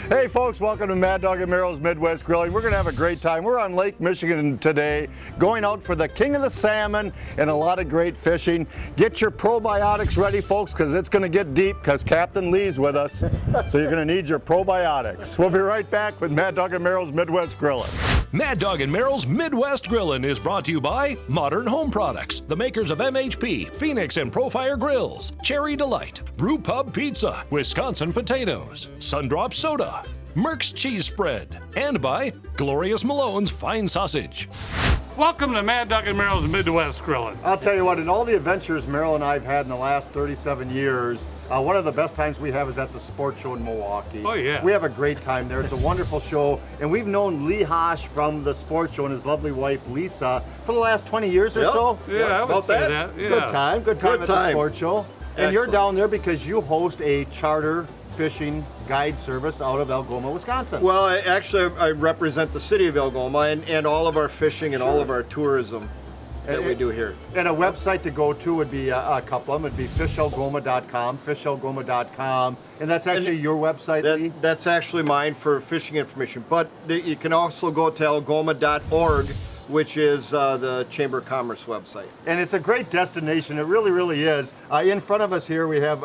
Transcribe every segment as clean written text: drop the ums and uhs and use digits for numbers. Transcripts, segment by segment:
Hey folks, welcome to Mad Dog and Merrill's Midwest Grilling. We're going to have a great time. We're on Lake Michigan today, going out for the king of the salmon and a lot of great fishing. Get your probiotics ready, folks, because it's going to get deep because Captain Lee's with us. So you're going to need your probiotics. We'll be right back with Mad Dog and Merrill's Midwest Grilling. Mad Dog and Merrill's Midwest Grillin' is brought to you by Modern Home Products, the makers of MHP, Phoenix and Profire Grills, Cherry Delight, Brew Pub Pizza, Wisconsin Potatoes, Sundrop Soda, Merck's Cheese Spread, and by Glorious Malone's Fine Sausage. Welcome to Mad Dog and Merrill's Midwest Grillin'. I'll tell you what, in all the adventures Merrill and I have had in the last 37 years, one of the best times we have is at the sports show in Milwaukee. Oh, yeah. We have a great time there. It's a wonderful show. And we've known Lee Hosh from the sports show and his lovely wife, Lisa, for the last 20 years or so. Yeah, I would say that. Yeah. Good time at the sports show. And you're down there because you host a charter fishing guide service out of Algoma, Wisconsin. Well, I represent the city of Algoma and all of our fishing and all of our tourism that we do here. And a website to go to would be a couple of them. It'd be fishalgoma.com, and that's actually your website, Lee? That's actually mine for fishing information, but you can also go to algoma.org, which is the Chamber of Commerce website. And it's a great destination. It really, really is. In front of us here, we have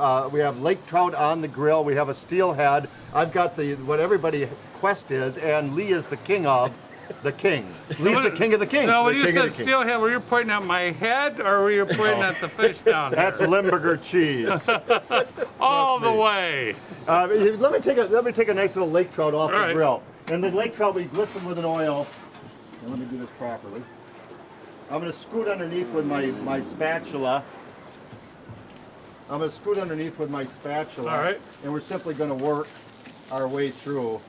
lake trout on the grill. We have a steelhead. I've got what everybody quest is, and Lee is the king of the king. Lee's the king of the king. No, when you said steelhead, were you pointing at my head or were you pointing at the fish down there? That's Limburger cheese. All the way. Let me take a nice little lake trout off the grill. And the lake trout we glisten with an oil. And let me do this properly. I'm going to scoot underneath with my spatula. All right. And we're simply going to work our way through.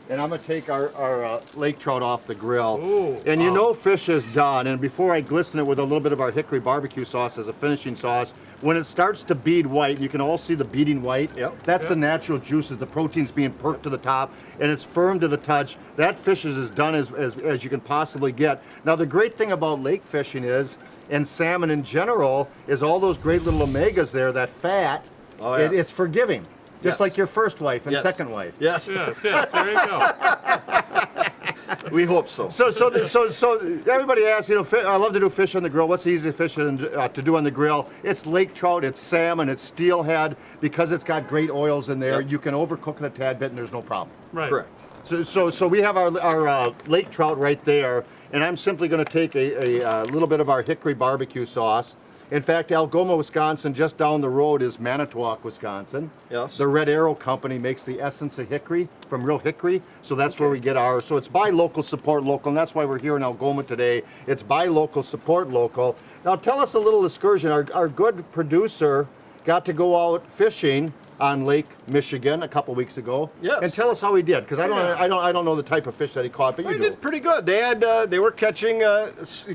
And I'm going to take our lake trout off the grill. Ooh, and you know fish is done. And before I glisten it with a little bit of our hickory barbecue sauce as a finishing sauce, when it starts to bead white, you can all see the beading white. That's the natural juices, the proteins being perked to the top, and it's firm to the touch. That fish is as done as you can possibly get. Now the great thing about lake fishing is, and salmon in general, is all those great little omegas there, that fat, it's forgiving. Just like your first wife and second wife. Yes. There you go. We hope so. So everybody asks, I love to do fish on the grill. What's the easiest fish to do on the grill? It's lake trout, it's salmon, it's steelhead. Because it's got great oils in there, you can overcook it a tad bit and there's no problem. Right. Correct. So we have our lake trout right there, and I'm simply going to take a little bit of our hickory barbecue sauce. In fact, Algoma, Wisconsin, just down the road is Manitowoc, Wisconsin. Yes. The Red Arrow Company makes the essence of hickory from real hickory, so that's where we get ours. So it's buy local, support local, and that's why we're here in Algoma today. It's buy local, support local. Now tell us a little excursion. Our good producer got to go out fishing on Lake Michigan a couple weeks ago. Yes. And tell us how he did, because I don't know the type of fish that he caught, but you do. They did pretty good. They were catching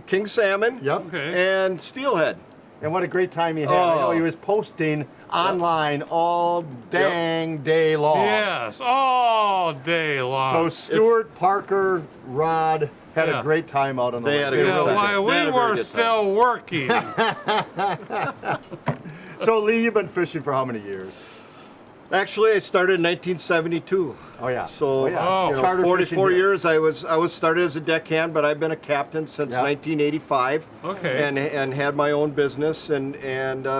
king salmon and steelhead. And what a great time he had. I know he was posting online all dang day long. Yes, all day long. So Stuart, Parker, Rod had a great time out on the lake. We were still working. So Lee, you've been fishing for how many years? Actually, I started in 1972. Oh yeah. So 44 years. I was started as a deckhand, but I've been a captain since 1985. Okay. And had my own business and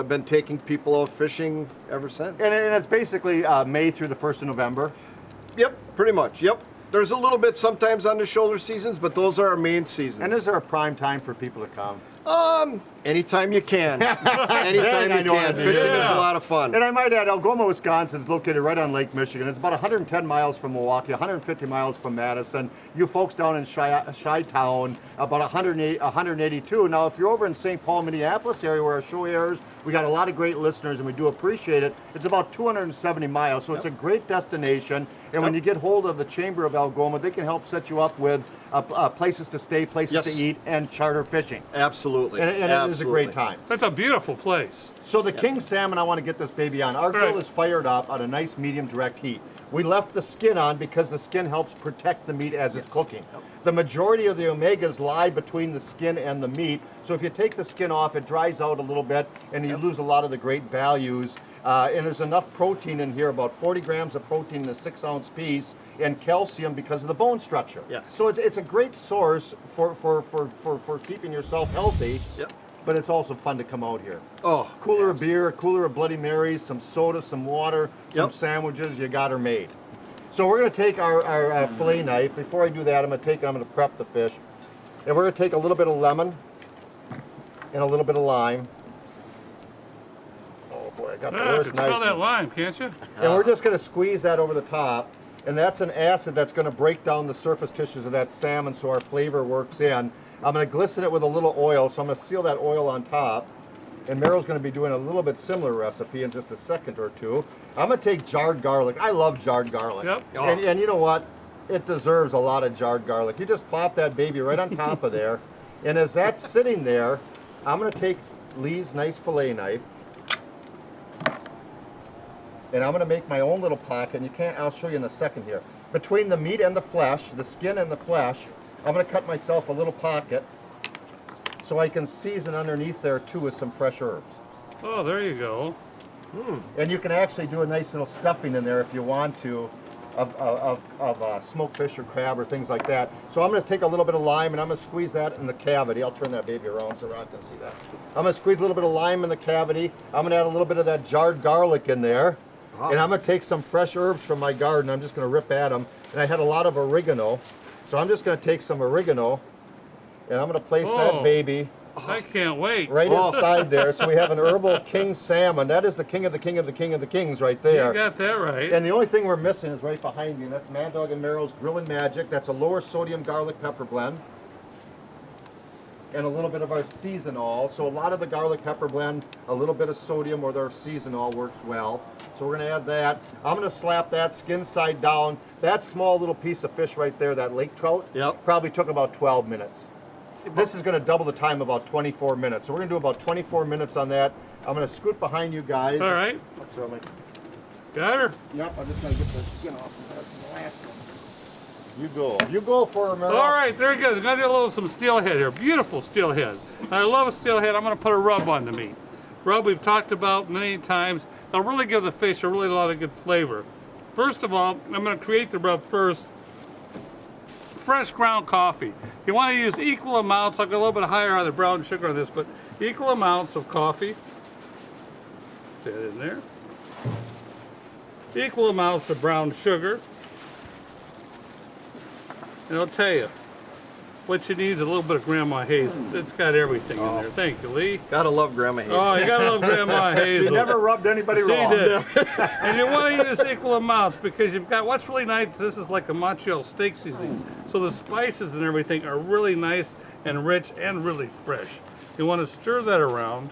been taking people out fishing ever since. And it's basically May through the 1st of November. Yep, pretty much. Yep. There's a little bit sometimes on the shoulder seasons, but those are our main seasons. And is there a prime time for people to come? Anytime you can. Anytime you can. Fishing is a lot of fun. And I might add, Algoma, Wisconsin is located right on Lake Michigan. It's about 110 miles from Milwaukee, 150 miles from Madison. You folks down in Chi-Town, about 182. Now, if you're over in St. Paul, Minneapolis area where our show airs, we got a lot of great listeners and we do appreciate it. It's about 270 miles, so it's a great destination. And when you get hold of the Chamber of Algoma, they can help set you up with places to stay, places to eat, and charter fishing. Absolutely. And it is a great time. That's a beautiful place. So the king salmon, I want to get this baby on. Our grill is fired up on a nice medium direct heat. We left the skin on because the skin helps protect the meat as it's cooking. The majority of the omegas lie between the skin and the meat. So if you take the skin off, it dries out a little bit and you lose a lot of the great values. And there's enough protein in here, about 40 grams of protein in a 6-ounce piece, and calcium because of the bone structure. Yes. So it's a great source for keeping yourself healthy. Yep. But it's also fun to come out here. Oh, Cooler of beer, a cooler of Bloody Marys, some soda, some water, some Yep. sandwiches, you got her made. So we're gonna take our fillet knife. Before I do that, I'm gonna prep the fish. And we're gonna take a little bit of lemon and a little bit of lime. Oh boy, I got the I worst can smell knife. that lime, can't you? And we're just gonna squeeze that over the top. And that's an acid that's gonna break down the surface tissues of that salmon so our flavor works in. I'm gonna glisten it with a little oil, so I'm gonna seal that oil on top. And Meryl's gonna be doing a little bit similar recipe in just a second or two. I'm gonna take jarred garlic. I love jarred garlic. Yep. And you know what? It deserves a lot of jarred garlic. You just plop that baby right on top of there. And as that's sitting there, I'm gonna take Lee's nice fillet knife. And I'm gonna make my own little pocket, and I'll show you in a second here. Between the meat and the flesh, the skin and the flesh, I'm gonna cut myself a little pocket so I can season underneath there too with some fresh herbs. Oh, there you go. And you can actually do a nice little stuffing in there if you want to of smoked fish or crab or things like that. So I'm gonna take a little bit of lime and I'm gonna squeeze that in the cavity. I'll turn that baby around so Ron can see that. I'm gonna squeeze a little bit of lime in the cavity. I'm gonna add a little bit of that jarred garlic in there. And I'm gonna take some fresh herbs from my garden. I'm just gonna rip at them. And I had a lot of oregano. So I'm just gonna take some oregano and I'm gonna place that baby I can't wait. right inside there. So we have an herbal king salmon. That is the king of the king of the king of the kings right there. You got that right. And the only thing we're missing is right behind me, and that's Mad Dog and Meryl's Grillin' Magic. That's a lower sodium garlic pepper blend. And a little bit of our seasonal. So a lot of the garlic pepper blend, a little bit of sodium or their seasonal works well. So we're gonna add that. I'm gonna slap that skin side down. That small little piece of fish right there, that lake trout, probably took about 12 minutes. This is gonna double the time, about 24 minutes. So we're gonna do about 24 minutes on that. I'm gonna scoot behind you guys. All right. So Got her. yep, I'm just gonna get the skin off of that last one. You go. You go for it, Meryl. All right, very good. I'm gonna do a little some steelhead here. Beautiful steelhead. I love a steelhead. I'm gonna put a rub on the meat. Rub we've talked about many times. It'll really give the fish a lot of good flavor. First of all, I'm gonna create the rub first. Fresh ground coffee. You want to use equal amounts. I'll go a little bit higher on the brown sugar on this, but equal amounts of coffee. Put that in there. Equal amounts of brown sugar. And I'll tell you, what you need is a little bit of Grandma Hazel. It's got everything in there. Thank you, Lee. Gotta love Grandma Hazel. Oh, you gotta love Grandma Hazel. She never rubbed anybody She wrong. did. And you want to use equal amounts because you've got, what's really nice, this is like a Montreal steak seasoning. So the spices and everything are really nice and rich and really fresh. You want to stir that around,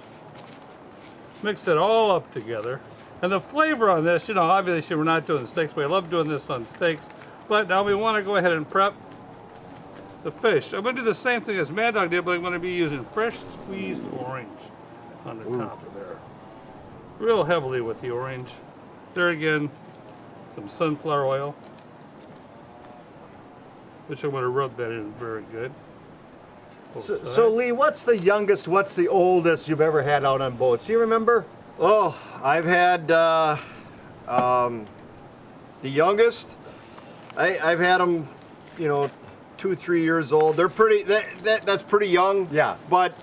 mix it all up together. And the flavor on this, you know, obviously we're not doing steaks, but I love doing this on steaks. But now we want to go ahead and prep the fish. I'm going to do the same thing as Mad Dog did, but I'm going to be using fresh squeezed orange on the top of there. Real heavily with the orange. There again, some sunflower oil, which I'm going to rub that in very good. Both So sides. Lee, what's the youngest, what's the oldest you've ever had out on boats? Do you remember? Oh, I've had the youngest. I've had them, you know, 2-3 years old. They're pretty. That's pretty young. Yeah. But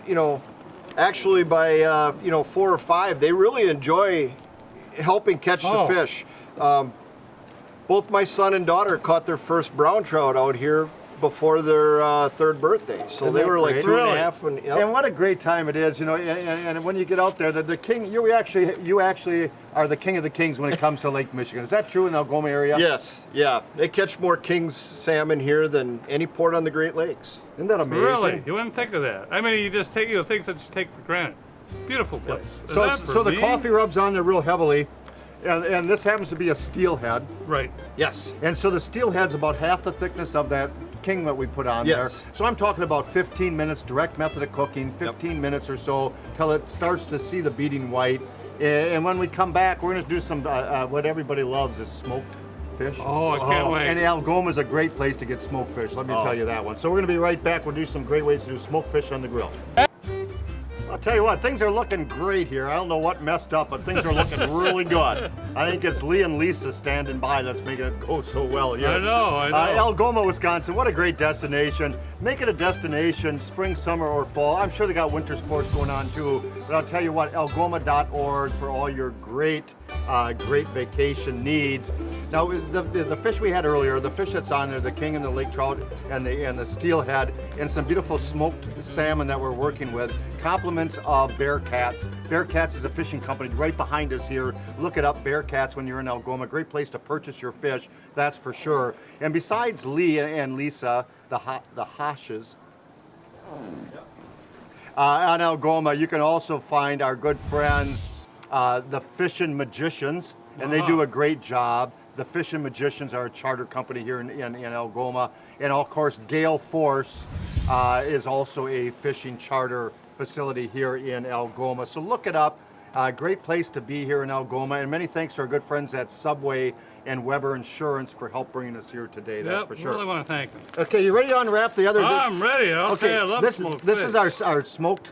you know, actually by 4 or 5, they really enjoy helping catch the fish. Both my son and daughter caught their first brown trout out here before their 3rd birthday. So Isn't they that were like great? 2 and a half. And, And what a great time it is, you know. And when you get out there, the king, you actually are the king of the kings when it comes to Lake Michigan. Is that true in the Algoma area? Yes, yeah. They catch more king's salmon here than any port on the Great Lakes. Isn't that amazing? Really? You wouldn't think of that. I mean, you just take things that you take for granted. Beautiful place. Is that for So the me? coffee rubs on there real heavily, and this happens to be a steelhead. Right. Yes. And so the steelhead's about half the thickness of that king that we put on Yes. there. So I'm talking about 15 minutes, direct method of cooking, 15 minutes or so, till it starts to see the beating white. And when we come back, we're gonna do some, what everybody loves is smoked fish. Oh, I can't wait. And Algoma is a great place to get smoked fish, let me tell you that one. So we're gonna be right back. We'll do some great ways to do smoked fish on the grill. I'll tell you what, things are looking great here. I don't know what messed up, but things are looking really good. I think it's Lee and Lisa standing by that's making it go so well here. I know. Algoma, Wisconsin, what a great destination. Make it a destination, spring, summer, or fall. I'm sure they got winter sports going on too, but I'll tell you what, algoma.org for all your great vacation needs. Now, the fish we had earlier, the fish that's on there, the king and the lake trout and the steelhead, and some beautiful smoked salmon that we're working with, compliments of Bearcats. Bearcats is a fishing company right behind us here. Look it up, Bearcats, when you're in Algoma. Great place to purchase your fish, that's for sure. And besides Lee and Lisa, the Hashes, on Algoma, you can also find our good friends, the Fishing Magicians, and they do a great job. The Fishing Magicians are a charter company here in Algoma. And of course, Gale Force is also a fishing charter facility here in Algoma. So look it up. Great place to be here in Algoma. And many thanks to our good friends at Subway and Weber Insurance for help bringing us here today. That's for sure. Really want to thank them. Okay, you ready to unwrap the other? I'm ready. Okay, I love smoked fish. This is our smoked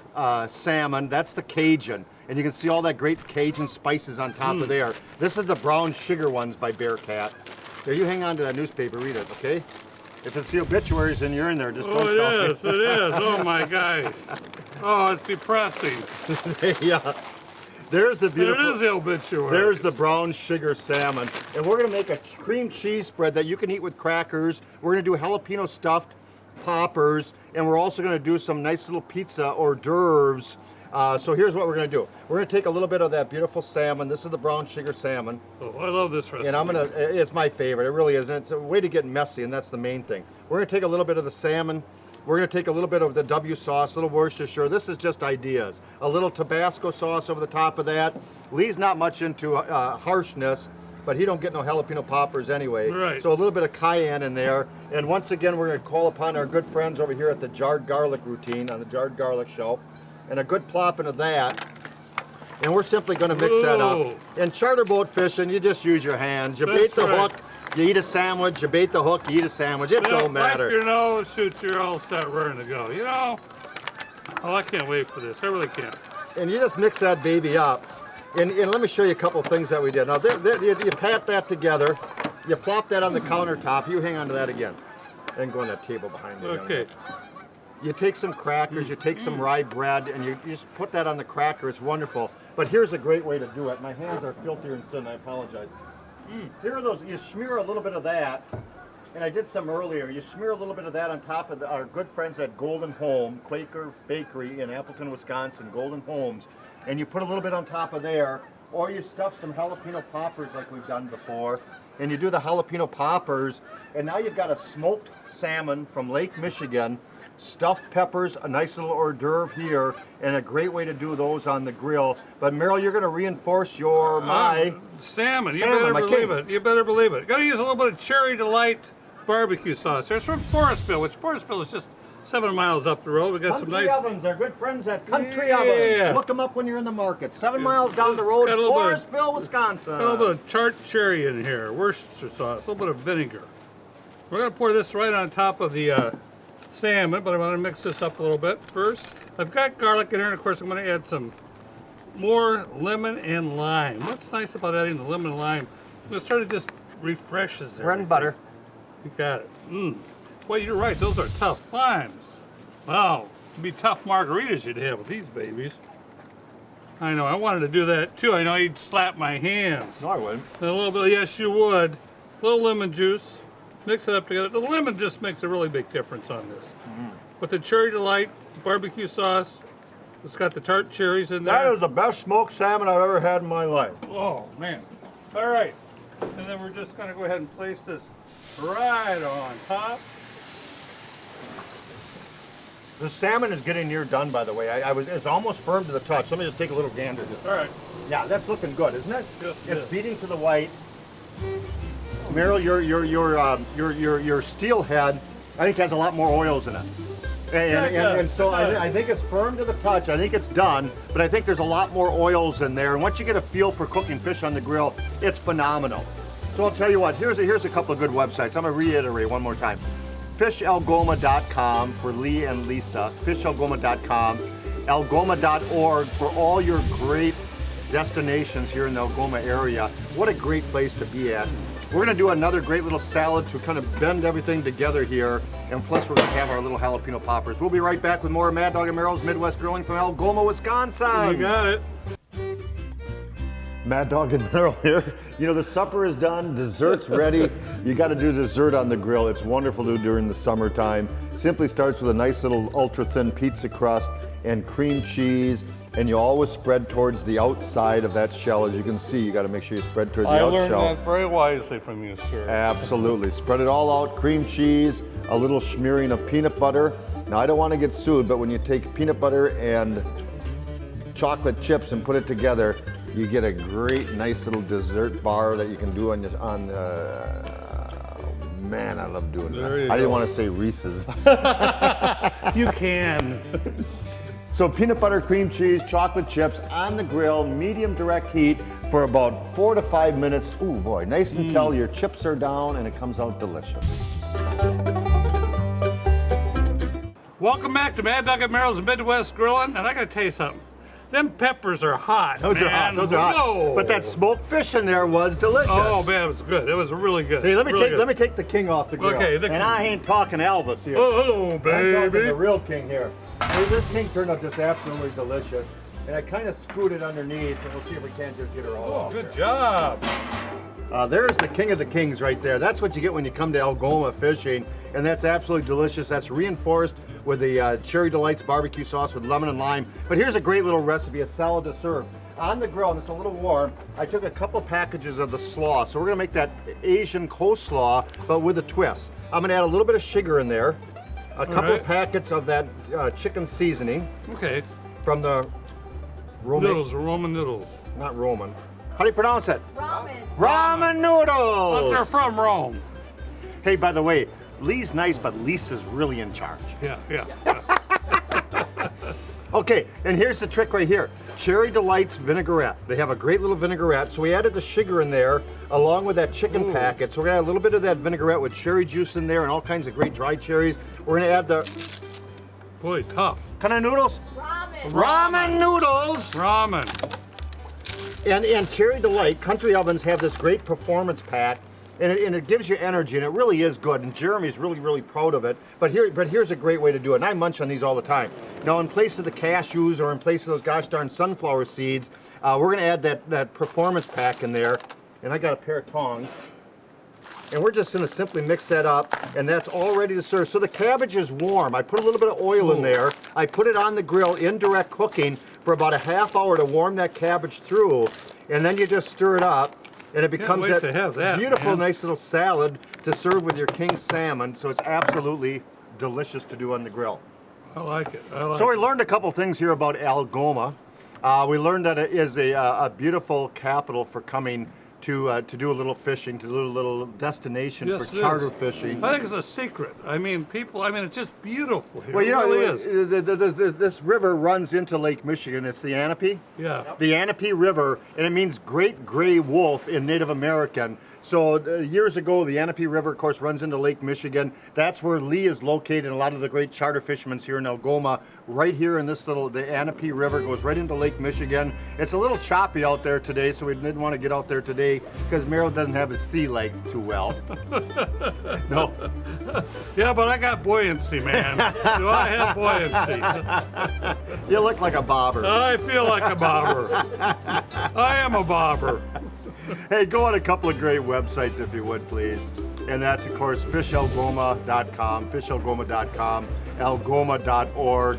salmon. That's the Cajun. And you can see all that great Cajun spices on top of there. This is the brown sugar ones by Bearcat. There, you hang on to that newspaper, read it, okay? If it's the obituaries and you're in there, just don't tell me. It is. Oh my gosh. Oh, it's depressing. Yeah. There's the beautiful. There is the obituary. There's the brown sugar salmon. And we're gonna make a cream cheese spread that you can eat with crackers. We're gonna do jalapeno stuffed poppers, and we're also gonna do some nice little pizza hors d'oeuvres. So here's what we're gonna do. We're gonna take a little bit of that beautiful salmon. This is the brown sugar salmon. Oh, I love this recipe. And it's my favorite, it really is. And it's a way to get messy, and that's the main thing. We're gonna take a little bit of the salmon. We're gonna take a little bit of the W sauce, a little Worcestershire. This is just ideas. A little Tabasco sauce over the top of that. Lee's not much into harshness, but he don't get no jalapeno poppers anyway. Right. So a little bit of cayenne in there. And once again, we're gonna call upon our good friends over here at the jarred garlic routine on the jarred garlic shelf. And a good plopping of that. And we're simply gonna mix that up. In charter boat fishing, you just use your hands. You bait the hook, you eat a sandwich. You bait the hook, you eat a sandwich. It don't matter. Wipe your nose, shoot, you're all set, ready to go. You know? Oh, I can't wait for this. I really can't. And you just mix that baby up. And let me show you a couple of things that we did. Now, you pat that together. You plop that on the countertop. You hang on to that again. And go on that table behind you. Okay. You take some crackers, you take some rye bread, and you just put that on the cracker. It's wonderful. But here's a great way to do it. My hands are filthier and sin. I apologize. Here are those. You smear a little bit of that, and I did some earlier. You smear a little bit of that on top of our good friends at Golden Home, Quaker Bakery in Appleton, Wisconsin, Golden Homes, and you put a little bit on top of there, or you stuff some jalapeno poppers like we've done before, and you do the jalapeno poppers, and now you've got a smoked salmon from Lake Michigan, stuffed peppers, a nice little hors d'oeuvre here, and a great way to do those on the grill. But Merrill, you're going to reinforce your salmon. You better believe it. You better believe it. Got to use a little bit of Cherry Delight barbecue sauce. There's from Forestville, which Forestville is just 7 miles up the road. We got some nice ovens. Our good friends at Country Ovens. Look them up when you're in the market. 7 miles down the road, Forestville, Wisconsin. Got a little bit of tart cherry in here, Worcestershire sauce, a little bit of vinegar. We're going to pour this right on top of the salmon, but I want to mix this up a little bit first. I've got garlic in here, and of course I'm going to add some more lemon and lime. What's nice about adding the lemon and lime, it sort of just refreshes everything. Bread and butter. You got it. Well, you're right, those are tough limes. Wow, it'd be tough margaritas you'd have with these babies. I know, I wanted to do that too. I know you'd slap my hands. No, I wouldn't. And a little bit, yes you would. A little lemon juice. Mix it up together. The lemon just makes a really big difference on this. With the Cherry Delight barbecue sauce, it's got the tart cherries in there. That is the best smoked salmon I've ever had in my life. Oh, man. All right. And then we're just going to go ahead and place this right on top. The salmon is getting near done, by the way. It's almost firm to the touch. Let me just take a little gander. All right. Yeah, that's looking good, isn't it? Yes, it's beating to the white. Merrill, your steelhead, I think has a lot more oils in it. And so I think it's firm to the touch. I think it's done, but I think there's a lot more oils in there. And once you get a feel for cooking fish on the grill, it's phenomenal. So I'll tell you what, here's a couple of good websites. I'm gonna reiterate one more time. Fishalgoma.com for Lee and Lisa, fishalgoma.com. algoma.org for all your great destinations here in the Algoma area. What a great place to be at. We're gonna do another great little salad to kind of bend everything together here, and plus we're gonna have our little jalapeno poppers. We'll be right back with more Mad Dog and Merrill's Midwest Grilling from Algoma, Wisconsin. You got it. Mad Dog and Merrill here. You know, the supper is done, dessert's ready. You got to do dessert on the grill. It's wonderful to do during the summertime. Simply starts with a nice little ultra thin pizza crust and cream cheese, and you always spread towards the outside of that shell. As you can see, you got to make sure you spread towards the I outside learned shell. that very wisely from you, sir. Absolutely. Spread it all out, cream cheese, a little smearing of peanut butter. Now, I don't want to get sued, but when you take peanut butter and chocolate chips and put it together, you get a great, nice little dessert bar that you can do on man, I love doing There that. you I didn't go. want to say Reese's. You can. So peanut butter, cream cheese, chocolate chips on the grill, medium direct heat for about 4 to 5 minutes. Ooh boy, nice until your chips are down and it comes out delicious. Welcome back to Mad Dog and Merrill's Midwest Grilling, and I gotta tell you something. Them peppers are hot. Those are hot. man. Those are hot. Whoa. But that smoked fish in there was delicious. Oh man, it was good. It was really good. Hey, let me Really take the king off the grill. Okay, the and king. I ain't talking Elvis here. Oh, hello, I'm talking baby. the real king here. Hey, this king turned out just absolutely delicious. And I kind of screwed it underneath, and we'll see if we can't just get her all Oh, off good there. job. There's the king of the kings right there. That's what you get when you come to Algoma fishing, and that's absolutely delicious. That's reinforced with the Cherry Delights barbecue sauce with lemon and lime. But here's a great little recipe, a salad to serve. On the grill, and it's a little warm, I took a couple packages of the slaw. So we're gonna make that Asian coleslaw, but with a twist. I'm gonna add a little bit of sugar in there, a couple of right. packets of that chicken seasoning Okay. from the Noodles, Roman noodles. not Roman. How do you pronounce it? Ramen. Ramen noodles! But they're from Rome. Hey, by the way, Lee's nice, but Lisa's really in charge. Yeah, yeah. Okay, and here's the trick right here. Cherry Delights vinaigrette. They have a great little vinaigrette. So we added the sugar in there along with that chicken packet. So we're gonna add a little bit of that vinaigrette with cherry juice in there and all kinds of great dried cherries. We're gonna add the Boy, tough. kind of noodles? Ramen. Ramen noodles! Ramen. And Cherry Delight, Country Ovens have this great performance pack, and it gives you energy, and it really is good. And Jeremy's really, really proud of it. But here's a great way to do it. And I munch on these all the time. Now, in place of the cashews or in place of those gosh darn sunflower seeds, we're gonna add that performance pack in there. And I got a pair of tongs. And we're just gonna simply mix that up, and that's all ready to serve. So the cabbage is warm. I put a little bit of oil in there. I put it on the grill in direct cooking for about a half hour to warm that cabbage through, and then you just stir it up, and it becomes wait to have that, beautiful, man. nice little salad to serve with your king salmon. So it's absolutely delicious to do on the grill. I like it. I like So we it. learned a couple things here about Algoma. We learned that it is a beautiful capital for coming to do a little fishing, to do a little destination Yes, for it charter is. fishing. I think it's a secret. I mean, it's just beautiful here. Well, you it know, really is. this river runs into Lake Michigan. It's the Anape. Yeah. The Anape River, and it means great gray wolf in Native American. So years ago, the Anape River, of course, runs into Lake Michigan. That's where Lee is located, and a lot of the great charter fishermen here in Algoma. Right here in this the Anape River goes right into Lake Michigan. It's a little choppy out there today, so we didn't want to get out there today because Merrill doesn't have his sea legs too well. No. Yeah, but I got buoyancy, man. Do I have buoyancy? You look like a bobber. I feel like a bobber. I am a bobber. Hey, go on a couple of great websites if you would, please. And that's, of course, fishalgoma.com, fishalgoma.com, algoma.org.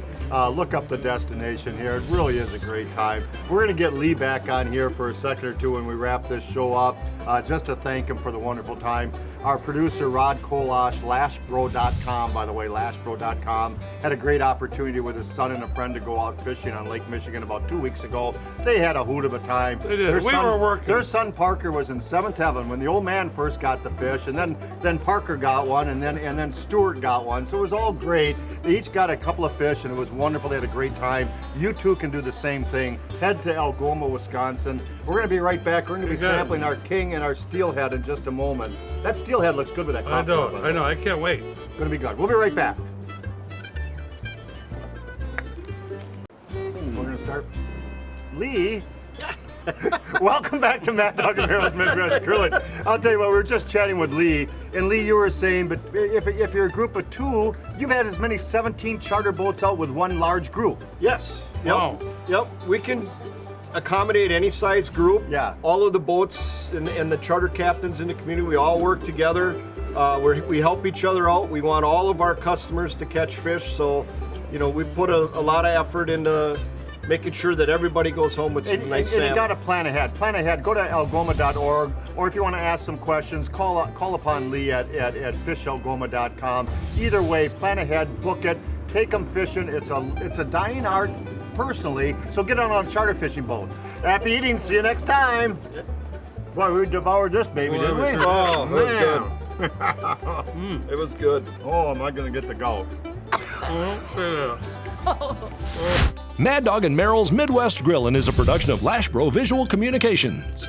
Look up the destination here. It really is a great time. We're going to get Lee back on here for a second or two when we wrap this show up, just to thank him for the wonderful time. Our producer, Rod Kolash, lashbro.com, by the way, lashbro.com, had a great opportunity with his son and a friend to go out fishing on Lake Michigan about 2 weeks ago. They had a hoot of a time. They did. We were working. Their son Parker was in seventh heaven when the old man first got the fish, and then Parker got one, and then Stuart got one. So it was all great. They each got a couple of fish, and it was wonderful. They had a great time. You too can do the same thing. Head to Algoma, Wisconsin. We're going to be right back. We're going to be Exactly. sampling our king and our steelhead in just a moment. That steelhead looks good with that I coffee. know. I can't wait. Going to be good. We'll be right back. sharp. Lee, welcome back to Mad Dog and Meryl's Midwest Grilling. I'll tell you what, we were just chatting with Lee, and Lee, you were saying, but if you're a group of 2, you've had as many 17 charter boats out with one large group. Yes. Yep. Wow. Yep. We can accommodate any size group. Yeah. All of the boats and the charter captains in the community, we all work together. We help each other out. We want all of our customers to catch fish, so we put a lot of effort into making sure that everybody goes home with some nice salmon. And you got to plan ahead. Plan ahead. Go to algoma.org, or if you want to ask some questions, call upon Lee at fishalgoma.com. Either way, plan ahead, book it, take them fishing. It's a dying art, personally. So get on a charter fishing boat. Happy eating. See you next time. Boy, we devoured this baby, didn't we? Oh, that was good. Man. It was good. Oh, am I going to get the gout? Mad Dog and Meryl's Midwest Grillin' is a production of Lashbro Visual Communications.